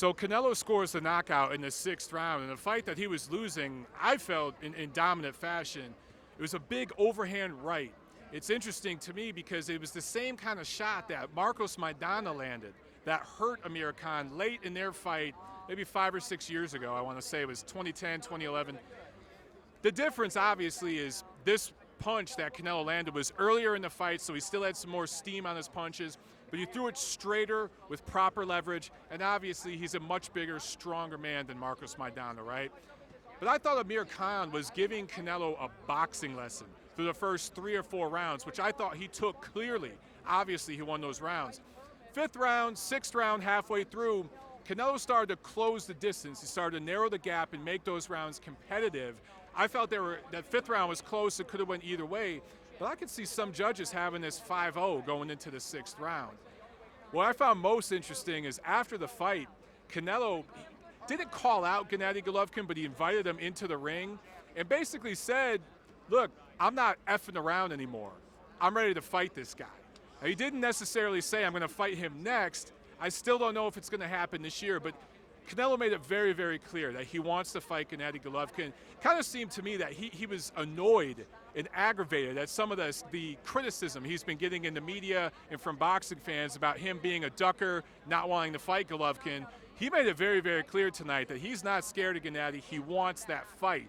So Canelo scores the knockout in the 6th round. In a fight that he was losing, I felt in dominant fashion. It was a big overhand right. It's interesting to me because it was the same kind of shot that Marcos Maidana landed that hurt Amir Khan late in their fight, maybe 5 or 6 years ago. I want to say it was 2010, 2011. The difference, obviously, is this punch that Canelo landed was earlier in the fight, so he still had some more steam on his punches, but he threw it straighter with proper leverage, and obviously he's a much bigger, stronger man than Marcos Maidana, right? But I thought Amir Khan was giving Canelo a boxing lesson through the first 3 or 4 rounds, which I thought he took clearly. Obviously, he won those rounds. 5th round, 6th round, halfway through, Canelo started to close the distance. He started to narrow the gap and make those rounds competitive. I felt that 5th round was close. It could have went either way. But I could see some judges having this 5-0 going into the 6th round. What I found most interesting is after the fight, Canelo didn't call out Gennady Golovkin, but he invited him into the ring and basically said, look, I'm not effing around anymore. I'm ready to fight this guy. Now, he didn't necessarily say I'm going to fight him next. I still don't know if it's going to happen this year, but Canelo made it very, very clear that he wants to fight Gennady Golovkin. Kind of seemed to me that he was annoyed and aggravated at some of the criticism he's been getting in the media and from boxing fans about him being a ducker, not wanting to fight Golovkin. He made it very, very clear tonight that he's not scared of Gennady. He wants that fight.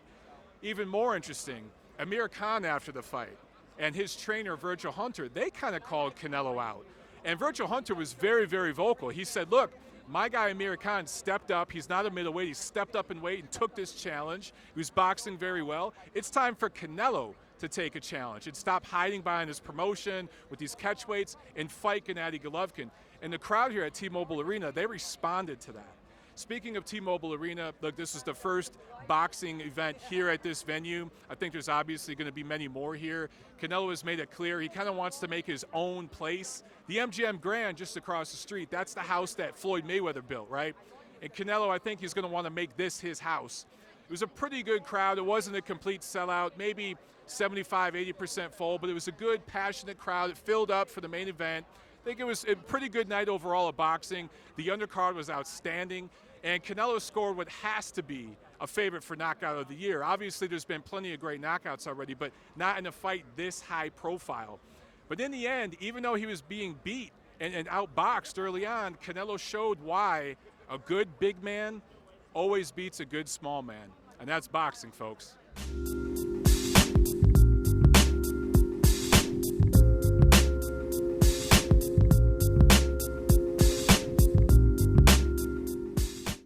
Even more interesting, Amir Khan after the fight and his trainer, Virgil Hunter, they kind of called Canelo out. And Virgil Hunter was very, very vocal. He said, look, my guy Amir Khan stepped up. He's not a middleweight. He stepped up in weight and took this challenge. He was boxing very well. It's time for Canelo to take a challenge and stop hiding behind his promotion with these catchweights and fight Gennady Golovkin. And the crowd here at T-Mobile Arena, they responded to that. Speaking of T-Mobile Arena, look, this is the first boxing event here at this venue. I think there's obviously going to be many more here. Canelo has made it clear he kind of wants to make his own place. The MGM Grand just across the street, that's the house that Floyd Mayweather built, right? And Canelo, I think he's going to want to make this his house. It was a pretty good crowd. It wasn't a complete sellout, maybe 75, 80% full, but it was a good, passionate crowd. It filled up for the main event. I think it was a pretty good night overall of boxing. The undercard was outstanding, and Canelo scored what has to be a favorite for knockout of the year. Obviously, there's been plenty of great knockouts already, but not in a fight this high profile. But in the end, even though he was being beat and outboxed early on, Canelo showed why a good big man always beats a good small man. And that's boxing, folks.